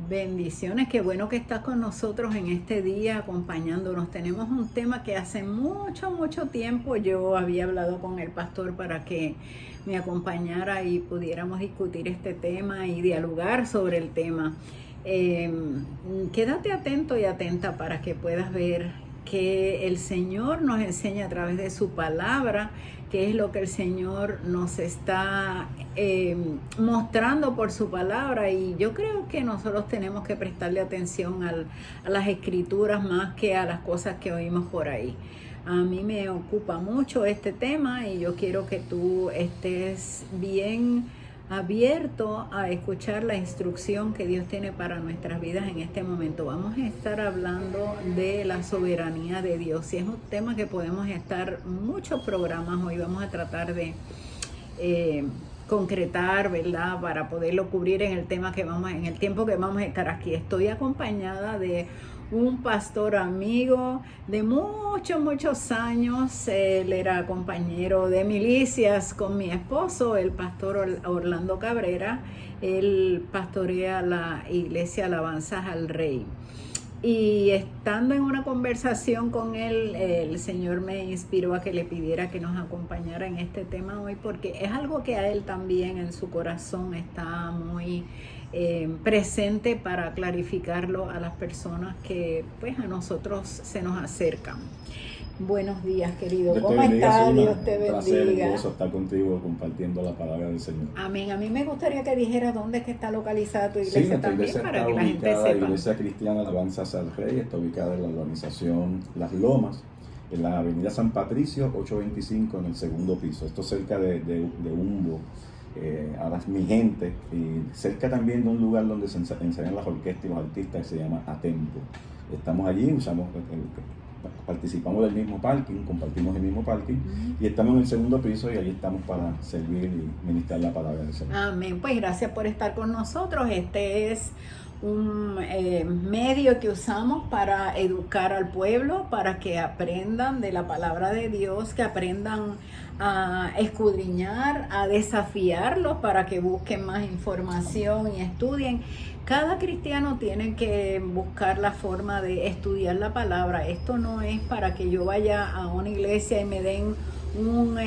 Bendiciones, qué bueno que estás con nosotros en este día acompañándonos. Tenemos un tema que hace mucho tiempo yo había hablado con el pastor para que me acompañara y pudiéramos discutir este tema y dialogar sobre el tema. Eh, Quédate atento y atenta para que puedas ver que el Señor nos enseña a través de su palabra, qué es lo que el Señor nos está mostrando por su palabra, y yo creo que nosotros tenemos que prestarle atención a las escrituras más que a las cosas que oímos por ahí. A mí me ocupa mucho este tema y yo quiero que tú estés bien abierto a escuchar la instrucción que Dios tiene para nuestras vidas en este momento. Vamos a estar hablando de la soberanía de Dios, y es un tema que podemos estar muchos programas. Hoy vamos a tratar de concretar, ¿verdad?, para poderlo cubrir en el tema en el tiempo que vamos a estar aquí. Estoy acompañada de un pastor amigo de muchos años. Él era compañero de milicias con mi esposo, el pastor Orlando Cabrera. Él pastorea la iglesia Alabanzas al Rey. Y estando en una conversación con él, el Señor me inspiró a que le pidiera que nos acompañara en este tema hoy, porque es algo que a él también en su corazón está muy presente, para clarificarlo a las personas que pues a nosotros se nos acercan. Buenos días, querido. Dios ¿Cómo estás? Dios te bendiga. Un placer, un bendiga. gozo estar contigo compartiendo la palabra del Señor. Amén. A mí me gustaría que dijeras dónde es que está localizada tu Sí, iglesia nuestra también, iglesia para está que la gente ubicada, sepa. Iglesia Cristiana Alabanzas al Rey, está ubicada en la urbanización Las Lomas, en la avenida San Patricio, 825, en el segundo piso. Esto cerca de Humbo. Ahora es mi gente, y cerca también de un lugar donde se ensayan las orquestas y los artistas, que se llama Atempo. Estamos allí, participamos del mismo parking, compartimos el mismo parking, y estamos en el segundo piso, y allí estamos para servir y ministrar la palabra del Señor. Amén. Pues gracias por estar con nosotros. Este es un medio que usamos para educar al pueblo, para que aprendan de la palabra de Dios, que aprendan a escudriñar, a desafiarlos para que busquen más información y estudien. Cada cristiano tiene que buscar la forma de estudiar la palabra. Esto no es para que yo vaya a una iglesia y me den un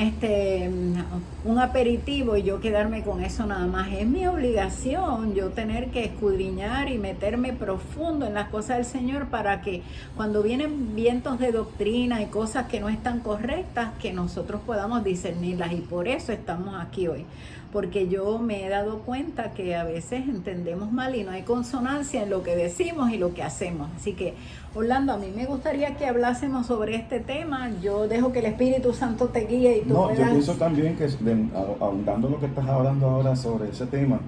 aperitivo y yo quedarme con eso nada más. Es mi obligación yo tener que escudriñar y meterme profundo en las cosas del Señor, para que cuando vienen vientos de doctrina y cosas que no están correctas, que nosotros podamos discernirlas. Y por eso estamos aquí hoy, porque yo me he dado cuenta que a veces entendemos mal y no hay consonancia en lo que decimos y lo que hacemos. Así que, Orlando, a mí me gustaría que hablásemos sobre este tema. Yo dejo que el Espíritu Santo te guíe y tú No, puedas... yo pienso también que, ahondando lo que estás hablando ahora sobre ese tema,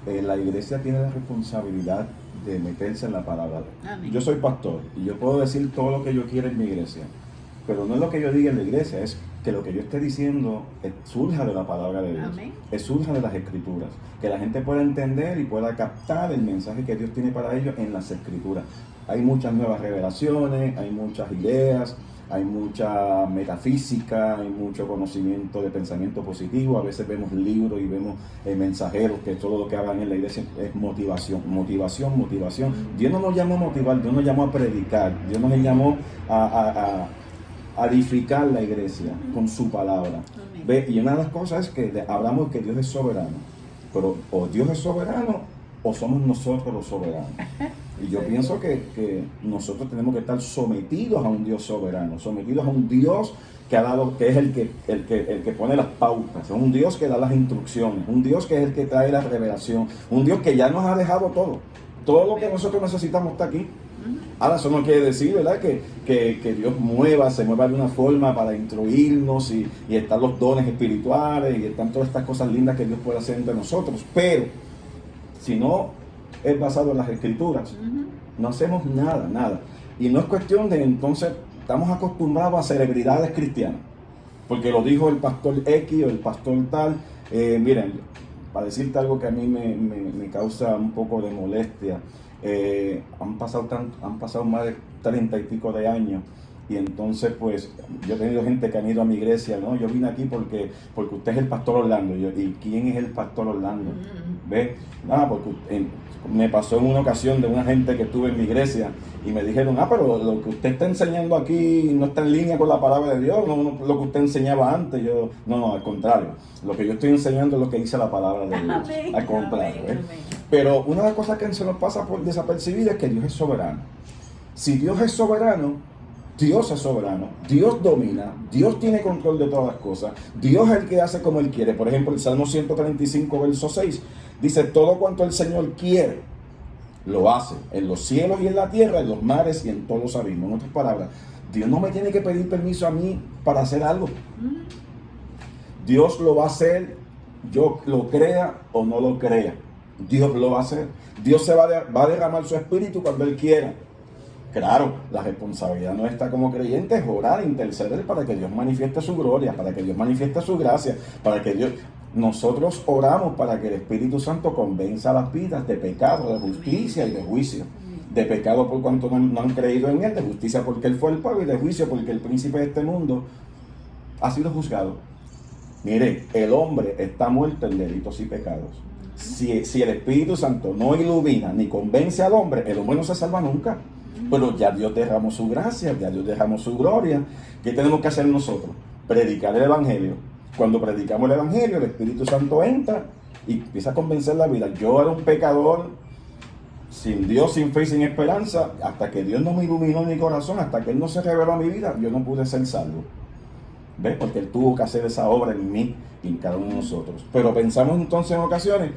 la iglesia tiene la responsabilidad de meterse en la palabra. Amén. Yo soy pastor y yo puedo decir todo lo que yo quiera en mi iglesia, pero no es lo que yo diga en la iglesia, es que lo que yo esté diciendo surja de la palabra de Dios, surja de las escrituras, que la gente pueda entender y pueda captar el mensaje que Dios tiene para ellos en las escrituras. Hay muchas nuevas revelaciones, hay muchas ideas, hay mucha metafísica, hay mucho conocimiento de pensamiento positivo. A veces vemos libros y vemos mensajeros que todo lo que hablan en la iglesia es motivación. Dios no nos llamó a motivar, Dios nos llamó a predicar, Dios nos llamó a edificar la iglesia con su palabra. ¿Ve? Y una de las cosas es que hablamos que Dios es soberano, pero o Dios es soberano o somos nosotros los soberanos. Y yo pienso que nosotros tenemos que estar sometidos a un Dios soberano, sometidos a un Dios que ha dado, que es el que pone las pautas, es un Dios que da las instrucciones, un Dios que es el que trae la revelación, un Dios que ya nos ha dejado todo lo que nosotros necesitamos está aquí. Ahora, eso no quiere decir, ¿verdad?, que Dios se mueva de una forma para instruirnos, y están los dones espirituales y están todas estas cosas lindas que Dios puede hacer entre nosotros, pero si no es basado en las escrituras, no hacemos nada. Y no es cuestión de, entonces, estamos acostumbrados a celebridades cristianas, porque lo dijo el pastor X o el pastor tal. Miren, para decirte algo que a mí me causa un poco de molestia, han pasado más de 30 y pico de años, y entonces pues yo he tenido gente que han ido a mi iglesia, ¿no? Yo vine aquí porque usted es el pastor Orlando. ¿Y quién es el pastor Orlando? ¿Ve? Porque Me pasó en una ocasión de una gente que estuve en mi iglesia y me dijeron, pero lo que usted está enseñando aquí no está en línea con la palabra de Dios, no lo que usted enseñaba antes. Yo, no, al contrario, lo que yo estoy enseñando es lo que dice la palabra de Dios, amén, al contrario. amén. Pero una de las cosas que se nos pasa por desapercibida es que Dios es soberano. Si Dios es soberano, Dios es soberano, Dios domina, Dios tiene control de todas las cosas, Dios es el que hace como Él quiere. Por ejemplo, el Salmo 135, verso 6, dice, todo cuanto el Señor quiere, lo hace, en los cielos y en la tierra, en los mares y en todos los abismos. En otras palabras, Dios no me tiene que pedir permiso a mí para hacer algo. Dios lo va a hacer, yo lo crea o no lo crea. Dios lo va a hacer. Dios va a derramar su espíritu cuando Él quiera. Claro, la responsabilidad nuestra como creyentes es orar, interceder para que Dios manifieste su gloria, para que Dios manifieste su gracia, para que Dios... Nosotros oramos para que el Espíritu Santo convenza a las vidas de pecado, de justicia y de juicio. De pecado por cuanto no han creído en Él, de justicia porque Él fue el pueblo y de juicio porque el príncipe de este mundo ha sido juzgado. Mire, el hombre está muerto en delitos y pecados. Si el Espíritu Santo no ilumina ni convence al hombre, el hombre no se salva nunca. Pero ya Dios derramó su gracia, ya Dios derramó su gloria. ¿Qué tenemos que hacer nosotros? Predicar el Evangelio. Cuando predicamos el Evangelio, el Espíritu Santo entra y empieza a convencer la vida. Yo era un pecador, sin Dios, sin fe y sin esperanza. Hasta que Dios no me iluminó mi corazón, hasta que Él no se reveló a mi vida, yo no pude ser salvo. ¿Ves? Porque Él tuvo que hacer esa obra en mí y en cada uno de nosotros. Pero pensamos entonces en ocasiones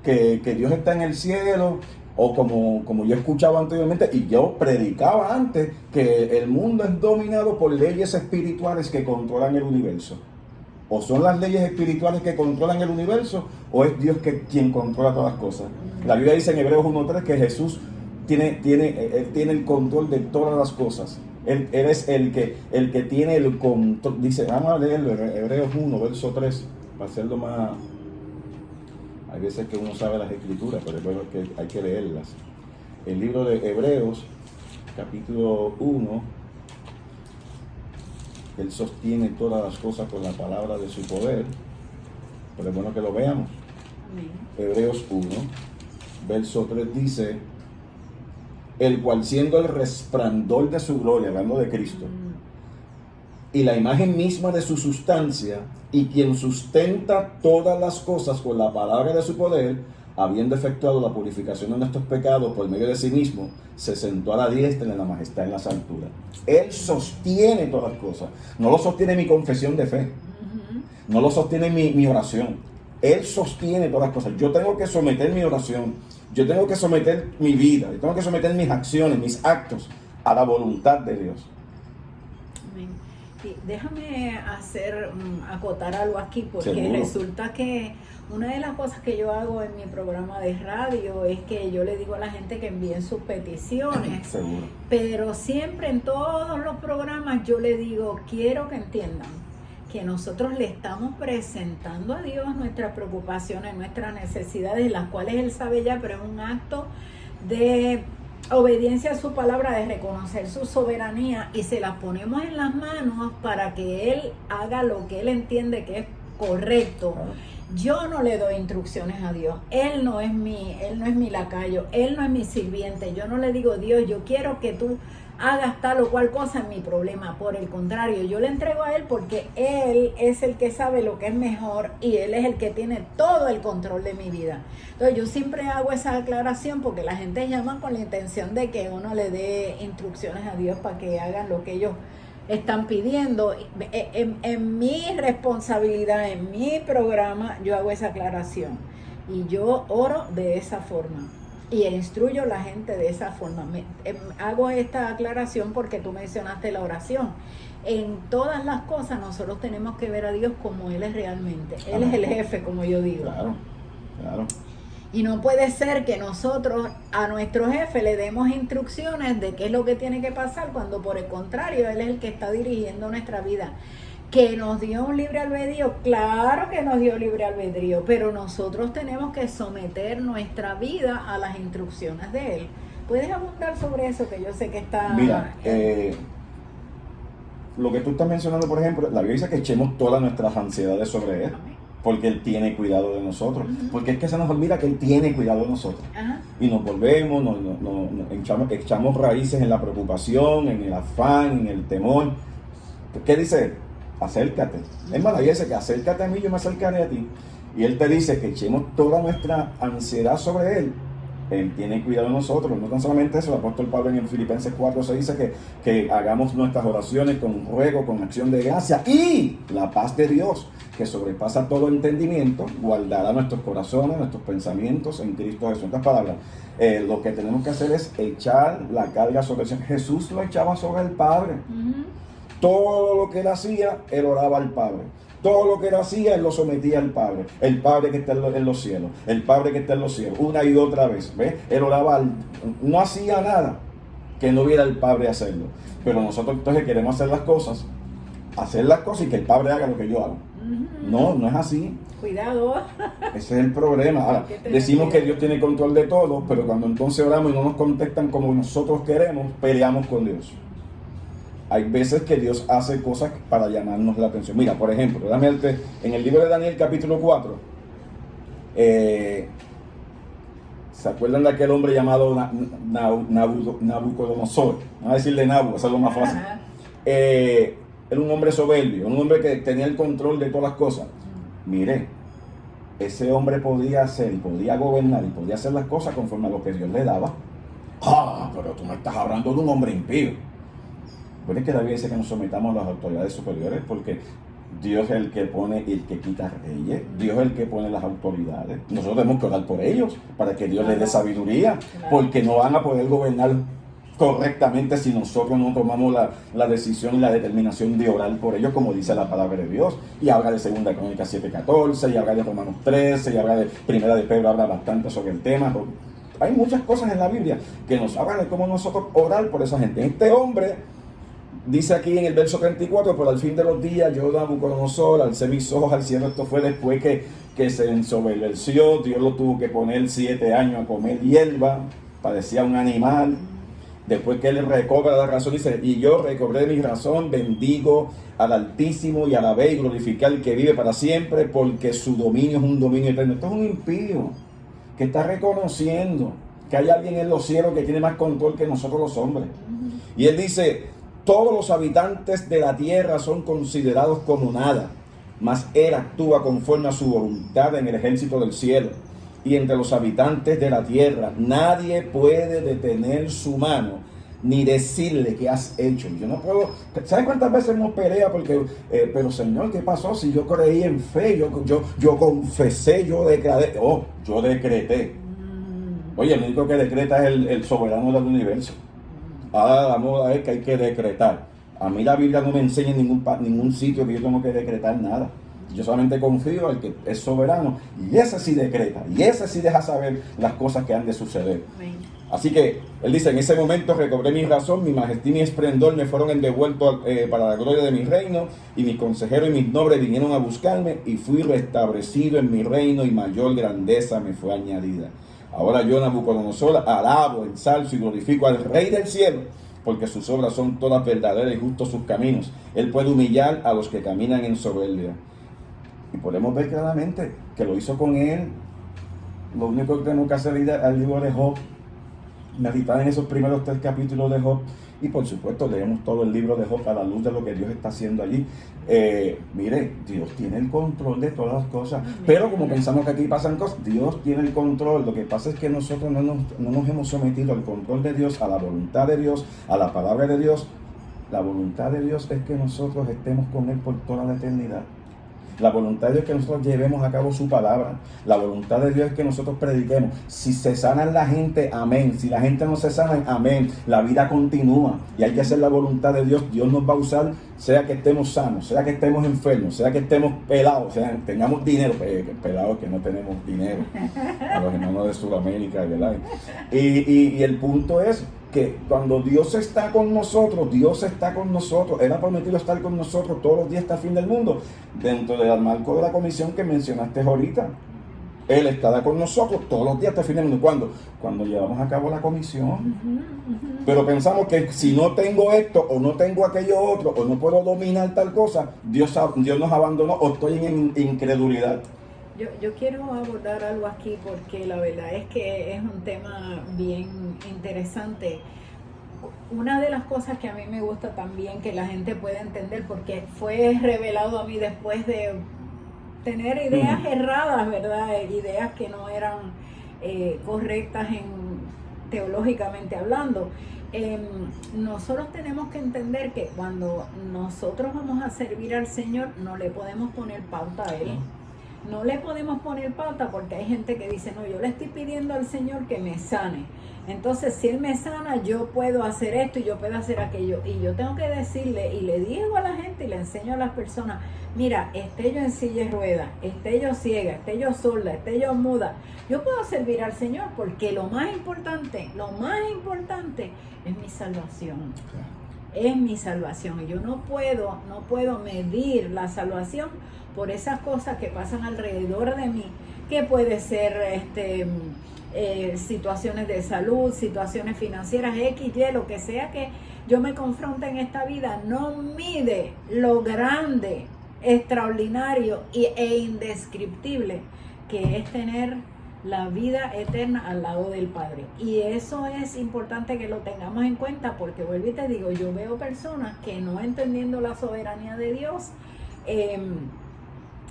que Dios está en el cielo, o como yo escuchaba anteriormente y yo predicaba antes, que el mundo es dominado por leyes espirituales que controlan el universo. O son las leyes espirituales que controlan el universo, o es Dios quien controla todas las cosas. La Biblia dice en Hebreos 1:3 que Jesús tiene el control de todas las cosas. Él es el que tiene el control. Dice, vamos a leerlo, Hebreos 1, verso 3, para hacerlo más... Hay veces que uno sabe las escrituras, pero es bueno que hay que leerlas. El libro de Hebreos, capítulo 1, Él sostiene todas las cosas con la palabra de su poder, pero es bueno que lo veamos. Amén. Hebreos 1, verso 3 dice, el cual siendo el resplandor de su gloria, hablando de Cristo, y la imagen misma de su sustancia, y quien sustenta todas las cosas con la palabra de su poder, habiendo efectuado la purificación de nuestros pecados por medio de sí mismo, se sentó a la diestra en la majestad en las alturas. Él sostiene todas las cosas. No lo sostiene mi confesión de fe. No lo sostiene mi oración. Él sostiene todas las cosas. Yo tengo que someter mi oración. Yo tengo que someter mi vida. Yo tengo que someter mis acciones, mis actos a la voluntad de Dios. Sí, déjame acotar algo aquí, porque ¿seguro? Resulta que una de las cosas que yo hago en mi programa de radio es que yo le digo a la gente que envíen sus peticiones. ¿seguro? Pero siempre en todos los programas yo le digo, quiero que entiendan que nosotros le estamos presentando a Dios nuestras preocupaciones, nuestras necesidades, las cuales Él sabe ya, pero es un acto de obediencia a su palabra, de reconocer su soberanía, y se las ponemos en las manos para que Él haga lo que Él entiende que es correcto. Yo no le doy instrucciones a Dios. Él no es mi lacayo, Él no es mi sirviente. Yo no le digo, Dios, yo quiero que tú hagas tal o cual cosa en mi problema. Por el contrario, yo le entrego a Él porque Él es el que sabe lo que es mejor y Él es el que tiene todo el control de mi vida. Entonces yo siempre hago esa aclaración porque la gente llama con la intención de que uno le dé instrucciones a Dios para que hagan lo que ellos están pidiendo. En mi responsabilidad, en mi programa, yo hago esa aclaración y yo oro de esa forma y instruyo a la gente de esa forma. Hago esta aclaración porque tú mencionaste la oración. En todas las cosas nosotros tenemos que ver a Dios como Él es realmente. Él es el jefe, como yo digo. Claro, claro. Y no puede ser que nosotros a nuestro jefe le demos instrucciones de qué es lo que tiene que pasar, cuando por el contrario Él es el que está dirigiendo nuestra vida. Que nos dio un libre albedrío, claro que nos dio libre albedrío, pero nosotros tenemos que someter nuestra vida a las instrucciones de Él. ¿Puedes abundar sobre eso, que yo sé que está... Mira, lo que tú estás mencionando, por ejemplo, la Biblia dice que echemos todas nuestras ansiedades sobre Él. porque Él tiene cuidado de nosotros. Porque es que se nos olvida que Él tiene cuidado de nosotros. Y nos volvemos, echamos raíces en la preocupación, en el afán, en el temor. ¿Qué dice Él? Acércate. Es más, dice que acércate a mí, yo me acercaré a ti. Y Él te dice que echemos toda nuestra ansiedad sobre Él. Él tiene cuidado de nosotros. No tan solamente eso, el apóstol Pablo en el Filipenses 4 se dice que hagamos nuestras oraciones con ruego, con acción de gracia, y la paz de Dios, que sobrepasa todo entendimiento, guardará nuestros corazones, nuestros pensamientos en Cristo Jesús. En otras palabras, lo que tenemos que hacer es echar la carga sobre el Señor. Jesús lo echaba sobre el Padre. Todo lo que Él hacía, Él oraba al Padre. Todo lo que Él hacía, Él lo sometía al Padre. El Padre que está en los cielos. El Padre que está en los cielos. Una y otra vez. ¿Ves? Él oraba, no hacía nada que no viera el Padre hacerlo. Pero nosotros entonces queremos hacer las cosas y que el Padre haga lo que yo hago. No, no es así. Cuidado. Ese es el problema. Ahora, decimos que Dios tiene control de todo, pero cuando entonces oramos y no nos contestan como nosotros queremos, peleamos con Dios. Hay veces que Dios hace cosas para llamarnos la atención. Mira, por ejemplo, en el libro de Daniel capítulo 4, ¿se acuerdan de aquel hombre llamado Nabucodonosor? Vamos a decirle Nabu, eso es lo más fácil. Era un hombre soberbio, un hombre que tenía el control de todas las cosas. Mire, ese hombre podía hacer y podía gobernar y podía hacer las cosas conforme a lo que Dios le daba. Pero tú me estás hablando de un hombre impío. Pues es que la Biblia dice que nos sometamos a las autoridades superiores, porque Dios es el que pone y el que quita reyes. Dios es el que pone las autoridades. Nosotros tenemos que orar por ellos para que Dios les dé sabiduría, porque no van a poder gobernar correctamente si nosotros no tomamos la decisión y la determinación de orar por ellos, como dice la palabra de Dios. Y habla de 2 Crónicas 7:14, y habla de Romanos 13, y habla de 1 de Pedro, habla bastante sobre el tema. Hay muchas cosas en la Biblia que nos hablan de cómo nosotros orar por esa gente. Este hombre dice aquí en el verso 34, por al fin de los días, yo, Nabucodonosor, alcé mis ojos al cielo. Esto fue después que se ensoberbeció. Dios lo tuvo que poner 7 años a comer hierba, parecía un animal. Después que él recobra la razón, dice, y yo recobré mi razón, bendigo al Altísimo y alabé y glorifiqué al que vive para siempre, porque su dominio es un dominio eterno. Esto es un impío que está reconociendo que hay alguien en los cielos que tiene más control que nosotros los hombres. Y él dice, todos los habitantes de la tierra son considerados como nada, mas él actúa conforme a su voluntad en el ejército del cielo. Y entre los habitantes de la tierra nadie puede detener su mano ni decirle qué has hecho. Yo no puedo. ¿Sabes cuántas veces nos pelea? Porque, pero Señor, ¿qué pasó? Si yo creí en fe, yo confesé, yo declaré. Yo decreté. Oye, el único que decreta es el soberano del universo. Ahora la moda es que hay que decretar. A mí la Biblia no me enseña en ningún sitio que yo tengo que decretar nada. Yo solamente confío en el que es soberano, y ese sí decreta, y ese sí deja saber las cosas que han de suceder. Así que él dice, en ese momento recobré mi razón, mi majestad y mi esplendor me fueron devueltos para la gloria de mi reino, y mis consejeros y mis nobles vinieron a buscarme, y fui restablecido en mi reino, y mayor grandeza me fue añadida. Ahora yo, Nabucodonosor, alabo, ensalzo y glorifico al Rey del cielo, porque sus obras son todas verdaderas y justos sus caminos. Él puede humillar a los que caminan en soberbia. Y podemos ver claramente que lo hizo con él. Lo único que tenemos que hacer es al libro de Job, meditar en esos primeros 3 capítulos de Job, y por supuesto leemos todo el libro de Job a la luz de lo que Dios está haciendo allí. Mire, Dios tiene el control de todas las cosas, pero como pensamos que aquí pasan cosas, Dios tiene el control. Lo que pasa es que nosotros no nos hemos sometido al control de Dios, a la voluntad de Dios, a la palabra de Dios. La voluntad de Dios es que nosotros estemos con Él por toda la eternidad. La voluntad de Dios es que nosotros llevemos a cabo su palabra. La voluntad de Dios es que nosotros prediquemos. Si se sanan la gente, amén. Si la gente no se sana, amén. La vida continúa y hay que hacer la voluntad de Dios. Dios nos va a usar, sea que estemos sanos, sea que estemos enfermos, sea que estemos pelados, sea que tengamos dinero. Pelados que no tenemos dinero. A los hermanos de Sudamérica, ¿verdad? Y el punto es que cuando Dios está con nosotros, Dios está con nosotros. Él ha prometido estar con nosotros todos los días hasta el fin del mundo, dentro del marco de la comisión que mencionaste ahorita. Él estará con nosotros todos los días hasta el fin del mundo. ¿Cuándo? Cuando llevamos a cabo la comisión. Pero pensamos que si no tengo esto, o no tengo aquello otro, o no puedo dominar tal cosa, Dios nos abandonó, o estoy en incredulidad. Yo quiero abordar algo aquí porque la verdad es que es un tema bien interesante. Una de las cosas que a mí me gusta también que la gente pueda entender, porque fue revelado a mí después de tener ideas erradas, ¿verdad? Ideas que no eran correctas teológicamente hablando. Nosotros tenemos que entender que cuando nosotros vamos a servir al Señor, no le podemos poner pauta a Él. No le podemos poner pauta porque hay gente que dice, no, yo le estoy pidiendo al Señor que me sane. Entonces, si Él me sana, yo puedo hacer esto y yo puedo hacer aquello. Y yo tengo que decirle, y le digo a la gente y le enseño a las personas, mira, esté yo en silla de ruedas, esté yo ciega, esté yo sorda, esté yo muda, yo puedo servir al Señor porque lo más importante es mi salvación. Es mi salvación. Y yo no puedo medir la salvación por esas cosas que pasan alrededor de mí, que puede ser situaciones de salud, situaciones financieras, X, Y, lo que sea que yo me confronte en esta vida, no mide lo grande, extraordinario e indescriptible que es tener la vida eterna al lado del Padre. Y eso es importante que lo tengamos en cuenta, porque vuelvo y te digo, yo veo personas que no entendiendo la soberanía de Dios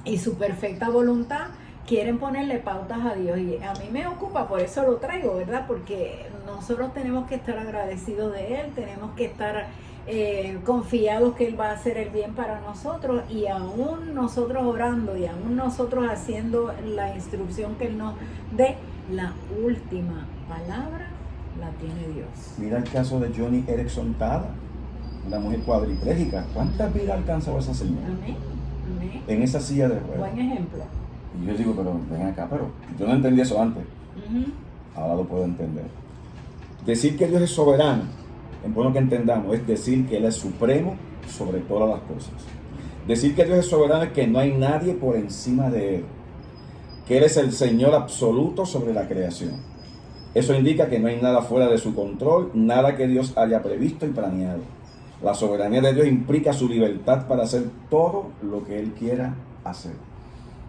y su perfecta voluntad, quieren ponerle pautas a Dios. Y a mí me ocupa, por eso lo traigo, ¿verdad? Porque nosotros tenemos que estar agradecidos de Él, tenemos que estar confiados que Él va a hacer el bien para nosotros, y aún nosotros orando y aún nosotros haciendo la instrucción que Él nos dé, la última palabra la tiene Dios. Mira el caso de Joni Eareckson Tada, la mujer cuadriplégica. ¿Cuántas vidas alcanzó esa señora? Amén. Amén. En esa silla de ruedas. Buen ejemplo. Y yo digo, pero ven acá, pero yo no entendí eso antes. Ahora lo puedo entender. Decir que Dios es soberano, es bueno que entendamos, es decir que Él es supremo sobre todas las cosas. Decir que Dios es soberano es que no hay nadie por encima de Él, que Él es el Señor absoluto sobre la creación. Eso indica que no hay nada fuera de su control, nada que Dios haya previsto y planeado. La soberanía de Dios implica su libertad para hacer todo lo que Él quiera hacer.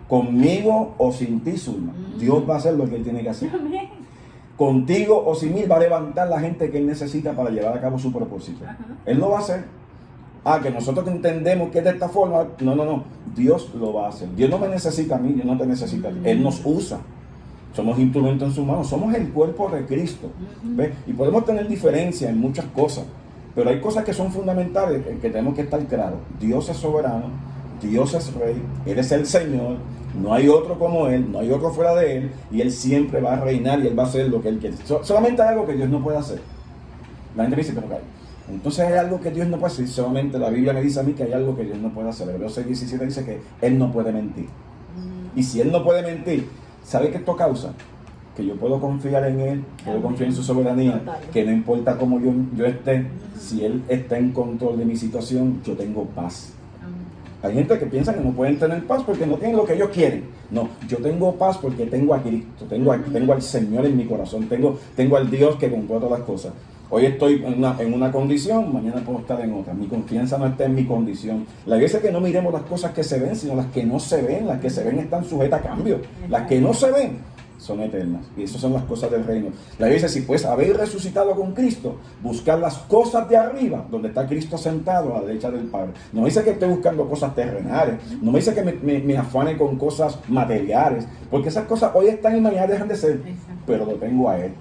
Conmigo o sin ti, Zulma, Dios va a hacer lo que Él tiene que hacer. Amén. Contigo o sin mí va a levantar la gente que Él necesita para llevar a cabo su propósito. Él lo va a hacer. Que nosotros entendemos que es de esta forma. No. Dios lo va a hacer. Dios no me necesita a mí, Dios no te necesita a ti. Él nos usa. Somos instrumentos en sus manos. Somos el cuerpo de Cristo. ¿Ves? Y podemos tener diferencia en muchas cosas. Pero hay cosas que son fundamentales en que tenemos que estar claros. Dios es soberano. Dios es Rey. Él es el Señor. No hay otro como Él, no hay otro fuera de Él, y Él siempre va a reinar y Él va a hacer lo que Él quiere. Solamente hay algo que Dios no puede hacer. La gente me dice, pero claro, entonces hay algo que Dios no puede hacer. Solamente la Biblia me dice a mí que hay algo que Dios no puede hacer. Hebreos 6:17 dice que Él no puede mentir. Y si Él no puede mentir, ¿sabe qué esto causa? Que yo puedo confiar en Él, puedo confiar en su soberanía, que no importa cómo yo esté, si Él está en control de mi situación, yo tengo paz. Hay gente que piensa que no pueden tener paz porque no tienen lo que ellos quieren. No, yo tengo paz porque tengo a Cristo, tengo al Señor en mi corazón, tengo al Dios que controla todas las cosas. Hoy estoy en una condición, mañana puedo estar en otra. Mi confianza no está en mi condición. La Biblia dice que no miremos las cosas que se ven, sino las que no se ven. Las que se ven están sujetas a cambio. Las que no se ven son eternas. Y esas son las cosas del reino. La Biblia dice, si pues habéis resucitado con Cristo, buscar las cosas de arriba, donde está Cristo sentado a la derecha del Padre. No me dice que esté buscando cosas terrenales. No me dice que me afane con cosas materiales. Porque esas cosas hoy están y mañana dejan de ser. Pero lo tengo a Él.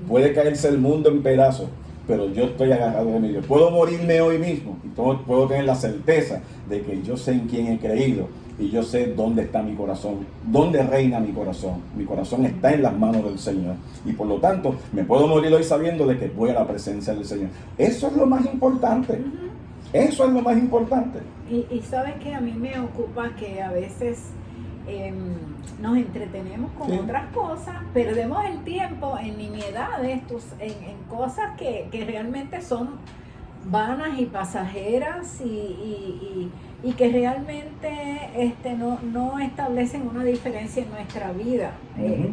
Puede caerse el mundo en pedazos, pero yo estoy agarrado de mi Dios. Puedo morirme hoy mismo y puedo tener la certeza de que yo sé en quién he creído y yo sé dónde está mi corazón, dónde reina mi corazón. Mi corazón está en las manos del Señor y por lo tanto me puedo morir hoy sabiendo de que voy a la presencia del Señor. Eso es lo más importante. Eso es lo más importante. Y sabes que a mí me ocupa que a veces nos entretenemos con otras cosas, perdemos el tiempo en nimiedades, en cosas que realmente son vanas y pasajeras y que realmente no establecen una diferencia en nuestra vida.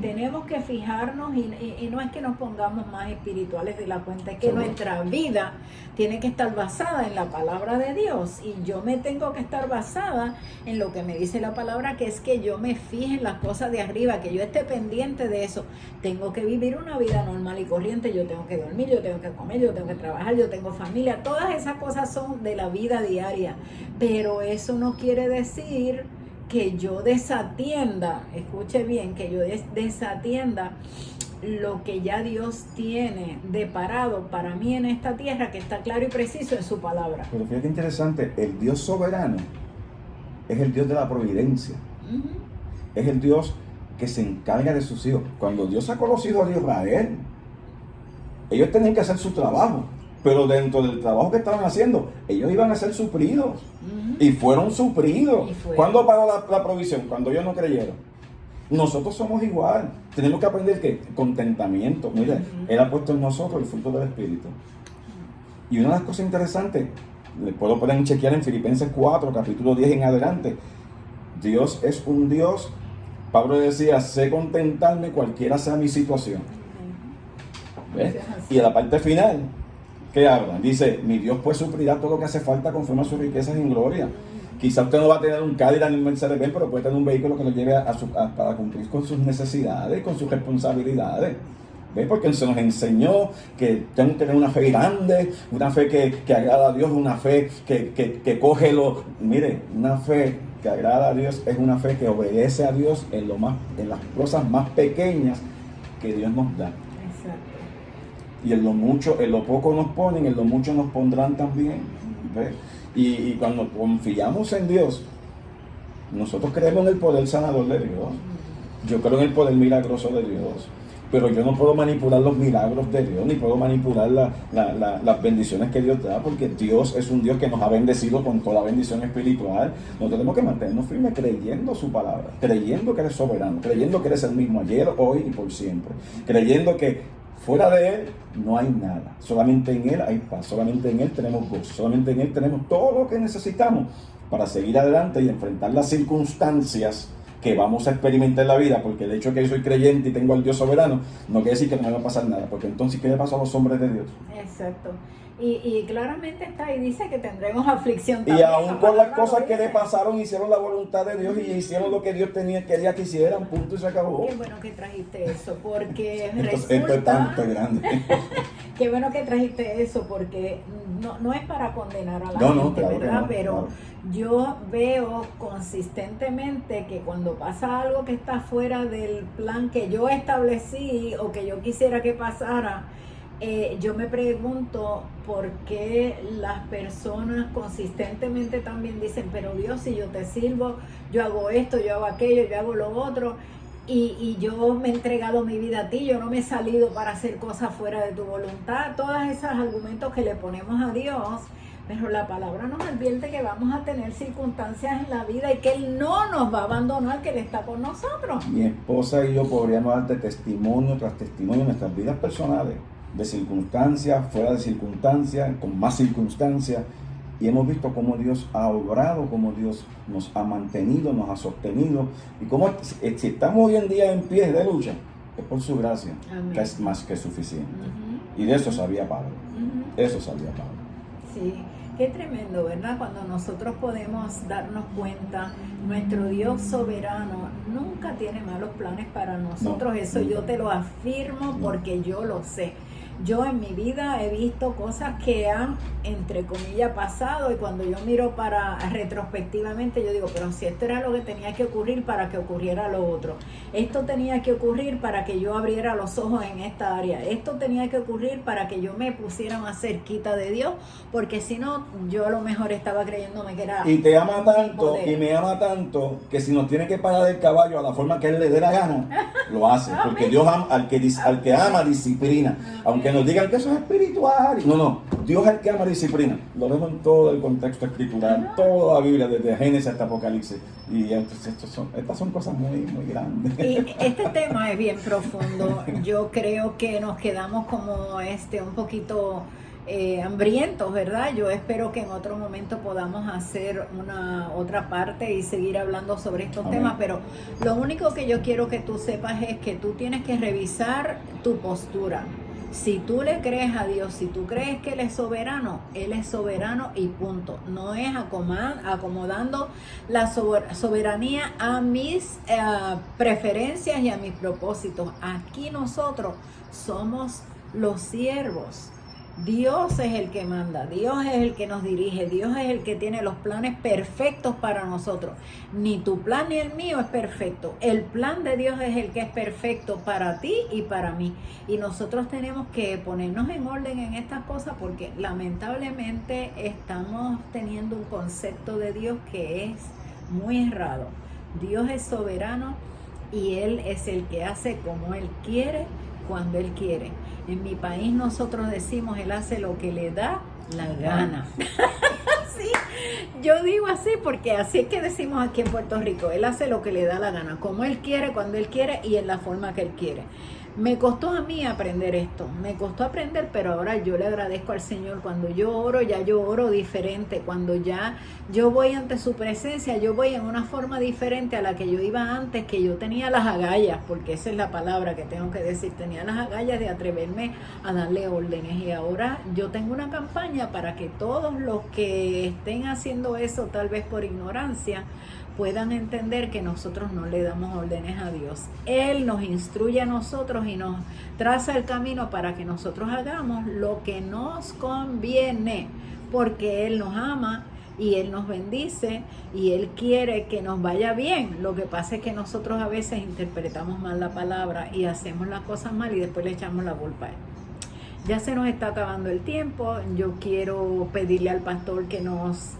Tenemos que fijarnos y no es que nos pongamos más espirituales de la cuenta, es que nuestra vida tiene que estar basada en la palabra de Dios, y yo me tengo que estar basada en lo que me dice la palabra, que es que yo me fije en las cosas de arriba, que yo esté pendiente de eso. Tengo que vivir una vida normal y corriente, yo tengo que dormir, yo tengo que comer, yo tengo que trabajar, yo tengo familia, todas esas cosas son de la vida diaria, pero eso no quiere decir que yo desatienda, escuche bien, que yo desatienda lo que ya Dios tiene deparado para mí en esta tierra, que está claro y preciso en su palabra. Pero fíjate interesante, el Dios soberano es el Dios de la providencia. Es el Dios que se encarga de sus hijos. Cuando Dios sacó los hijos de Israel, ellos tenían que hacer su trabajo, pero dentro del trabajo que estaban haciendo, ellos iban a ser suplidos. Y fueron suplidos. ¿Cuándo pagó la provisión? Cuando ellos no creyeron. Nosotros somos igual. Tenemos que aprender que contentamiento. Mire, Él ha puesto en nosotros el fruto del Espíritu. Y una de las cosas interesantes, le puedo poner en chequear en Filipenses 4, capítulo 10 en adelante. Dios es un Dios. Pablo decía, sé contentarme cualquiera sea mi situación. ¿Ves? Y en la parte final, ¿qué habla? Dice, mi Dios pues suplirá todo lo que hace falta conforme a sus riquezas en gloria. Quizá usted no va a tener un Cadillac ni un Mercedes-Benz, pero puede tener un vehículo que lo lleve para cumplir con sus necesidades, con sus responsabilidades. ¿Ves? Porque se nos enseñó que tenemos que tener una fe grande, una fe que agrada a Dios, una fe que coge lo... Mire, una fe que agrada a Dios es una fe que obedece a Dios en las cosas más pequeñas que Dios nos da. Exacto. Y en lo mucho, en lo poco nos ponen, en lo mucho nos pondrán también. ¿Ves? Y cuando confiamos en Dios, nosotros creemos en el poder sanador de Dios. Yo creo en el poder milagroso de Dios. Pero yo no puedo manipular los milagros de Dios, ni puedo manipular las bendiciones que Dios da, porque Dios es un Dios que nos ha bendecido con toda bendición espiritual. Nosotros tenemos que mantenernos firmes creyendo su palabra, creyendo que eres soberano, creyendo que eres el mismo ayer, hoy y por siempre, creyendo que fuera de Él no hay nada, solamente en Él hay paz, solamente en Él tenemos gozo, solamente en Él tenemos todo lo que necesitamos para seguir adelante y enfrentar las circunstancias que vamos a experimentar en la vida, porque el hecho de que yo soy creyente y tengo al Dios soberano, no quiere decir que no me va a pasar nada, porque entonces, ¿qué le pasa a los hombres de Dios? Exacto. Y claramente está ahí, dice que tendremos aflicción también. Y aún con las cosas que le pasaron, hicieron la voluntad de Dios y hicieron lo que Dios quería que hicieran, punto y se acabó. Qué bueno que trajiste eso, porque resulta... Esto es tanto grande. Qué bueno que trajiste eso, porque no es para condenar a la gente, claro, ¿verdad? Pero claro, yo veo consistentemente que cuando pasa algo que está fuera del plan que yo establecí o que yo quisiera que pasara, yo me pregunto por qué las personas consistentemente también dicen, pero Dios, si yo te sirvo, yo hago esto, yo hago aquello, yo hago lo otro, y yo me he entregado mi vida a ti, yo no me he salido para hacer cosas fuera de tu voluntad, todos esos argumentos que le ponemos a Dios. Pero la palabra nos advierte que vamos a tener circunstancias en la vida y que Él no nos va a abandonar, que Él está con nosotros. Mi esposa y yo podríamos darte testimonio tras testimonio en nuestras vidas personales, de circunstancias, fuera de circunstancias, con más circunstancias, y hemos visto cómo Dios ha obrado, cómo Dios nos ha mantenido, nos ha sostenido, y cómo si estamos hoy en día en pie de lucha, es por su gracia. Amén. Que es más que suficiente. Y de eso sabía Pablo. Eso sabía Pablo. Sí. Qué tremendo, ¿verdad? Cuando nosotros podemos darnos cuenta, nuestro Dios soberano nunca tiene malos planes para nosotros. No, eso yo te lo afirmo porque yo lo sé. Yo en mi vida he visto cosas que han, entre comillas, pasado, y cuando yo miro para retrospectivamente, yo digo, pero si esto era lo que tenía que ocurrir para que ocurriera lo otro. Esto tenía que ocurrir para que yo abriera los ojos en esta área. Esto tenía que ocurrir para que yo me pusiera más cerquita de Dios, porque si no, yo a lo mejor estaba creyéndome que era... Y te ama tanto, y me ama tanto, que si nos tiene que parar el caballo a la forma que Él le dé la gana, lo hace. Porque Dios ama, al que ama, disciplina. Aunque nos digan que eso es espiritual. No, Dios es el que ama, disciplina. Lo vemos en todo el contexto escritural, toda la Biblia, desde Génesis hasta Apocalipsis. Y estas son cosas muy, muy grandes. Y este tema es bien profundo. Yo creo que nos quedamos como un poquito hambrientos, ¿verdad? Yo espero que en otro momento podamos hacer una otra parte y seguir hablando sobre estos temas, pero lo único que yo quiero que tú sepas es que tú tienes que revisar tu postura. Si tú le crees a Dios, si tú crees que Él es soberano y punto. No es acomodando la soberanía a mis preferencias y a mis propósitos. Aquí nosotros somos los siervos. Dios es el que manda, Dios es el que nos dirige, Dios es el que tiene los planes perfectos para nosotros. Ni tu plan ni el mío es perfecto. El plan de Dios es el que es perfecto para ti y para mí. Y nosotros tenemos que ponernos en orden en estas cosas porque lamentablemente estamos teniendo un concepto de Dios que es muy errado. Dios es soberano y Él es el que hace como Él quiere, cuando Él quiere. En mi país nosotros decimos, Él hace lo que le da la gana. Sí, yo digo así porque así es que decimos aquí en Puerto Rico. Él hace lo que le da la gana, como Él quiere, cuando Él quiere y en la forma que Él quiere. Me costó a mí aprender esto, me costó aprender, pero ahora yo le agradezco al Señor. Cuando yo oro, ya yo oro diferente. Cuando ya yo voy ante su presencia, yo voy en una forma diferente a la que yo iba antes, que yo tenía las agallas, porque esa es la palabra que tengo que decir, tenía las agallas de atreverme a darle órdenes. Y ahora yo tengo una campaña para que todos los que estén haciendo eso, tal vez por ignorancia, puedan entender que nosotros no le damos órdenes a Dios. Él nos instruye a nosotros y nos traza el camino para que nosotros hagamos lo que nos conviene, porque Él nos ama y Él nos bendice y Él quiere que nos vaya bien. Lo que pasa es que nosotros a veces interpretamos mal la palabra y hacemos las cosas mal y después le echamos la culpa a Él. Ya se nos está acabando el tiempo. Yo quiero pedirle al pastor que nos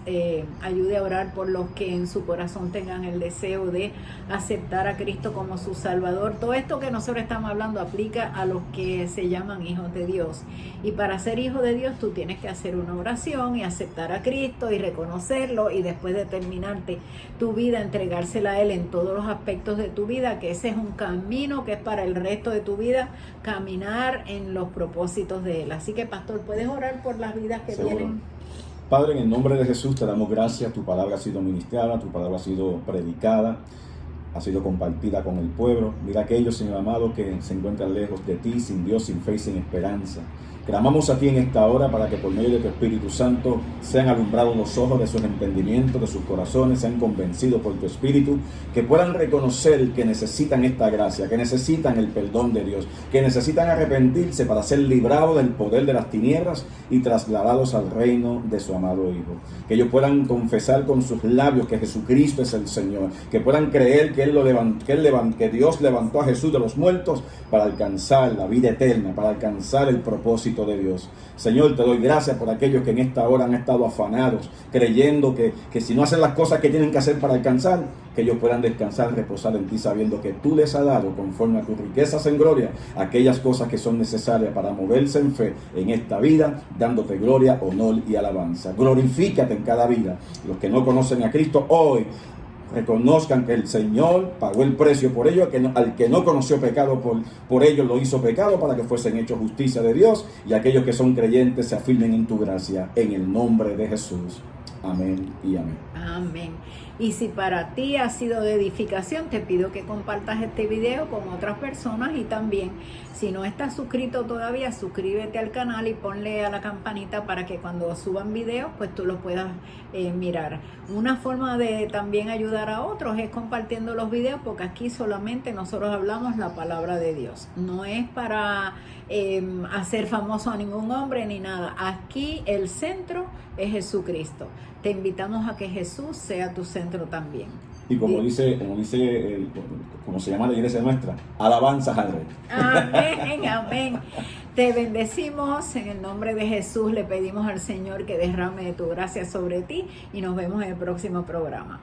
ayude a orar por los que en su corazón tengan el deseo de aceptar a Cristo como su Salvador. Todo esto que nosotros estamos hablando aplica a los que se llaman hijos de Dios. Y para ser hijo de Dios tú tienes que hacer una oración y aceptar a Cristo y reconocerlo y después de terminarte tu vida, entregársela a Él en todos los aspectos de tu vida, que ese es un camino que es para el resto de tu vida, caminar en los propósitos de Él. Así que, pastor, ¿puedes orar por las vidas que vienen? Padre, en el nombre de Jesús te damos gracias. Tu palabra ha sido ministrada, tu palabra ha sido predicada, ha sido compartida con el pueblo. Mira aquellos, Señor amado, que se encuentran lejos de ti, sin Dios, sin fe y sin esperanza. Clamamos a ti en esta hora para que por medio de tu Espíritu Santo sean alumbrados los ojos de sus entendimientos, de sus corazones, sean convencidos por tu Espíritu, que puedan reconocer que necesitan esta gracia, que necesitan el perdón de Dios, que necesitan arrepentirse para ser librados del poder de las tinieblas y trasladados al reino de su amado Hijo. Que ellos puedan confesar con sus labios que Jesucristo es el Señor, que puedan creer que que Dios levantó a Jesús de los muertos para alcanzar la vida eterna, para alcanzar el propósito de Dios. Señor, te doy gracias por aquellos que en esta hora han estado afanados, creyendo que si no hacen las cosas que tienen que hacer para alcanzar, que ellos puedan descansar, reposar en ti, sabiendo que tú les has dado, conforme a tus riquezas en gloria, aquellas cosas que son necesarias para moverse en fe en esta vida, dándote gloria, honor y alabanza. Glorifícate en cada vida. Los que no conocen a Cristo hoy, reconozcan que el Señor pagó el precio por ellos, al que no conoció pecado por ellos lo hizo pecado para que fuesen hechos justicia de Dios, y aquellos que son creyentes se afirmen en tu gracia, en el nombre de Jesús. Amén y amén. Amén. Y si para ti ha sido de edificación, te pido que compartas este video con otras personas y también, si no estás suscrito todavía, suscríbete al canal y ponle a la campanita para que cuando suban videos, pues tú los puedas mirar. Una forma de también ayudar a otros es compartiendo los videos, porque aquí solamente nosotros hablamos la palabra de Dios. No es para hacer famoso a ningún hombre ni nada. Aquí el centro es Jesucristo. Te invitamos a que Jesús sea tu centro también. Y como se llama la iglesia nuestra, alabanzas al Rey. Amén, amén. Te bendecimos en el nombre de Jesús. Le pedimos al Señor que derrame de tu gracia sobre ti y nos vemos en el próximo programa.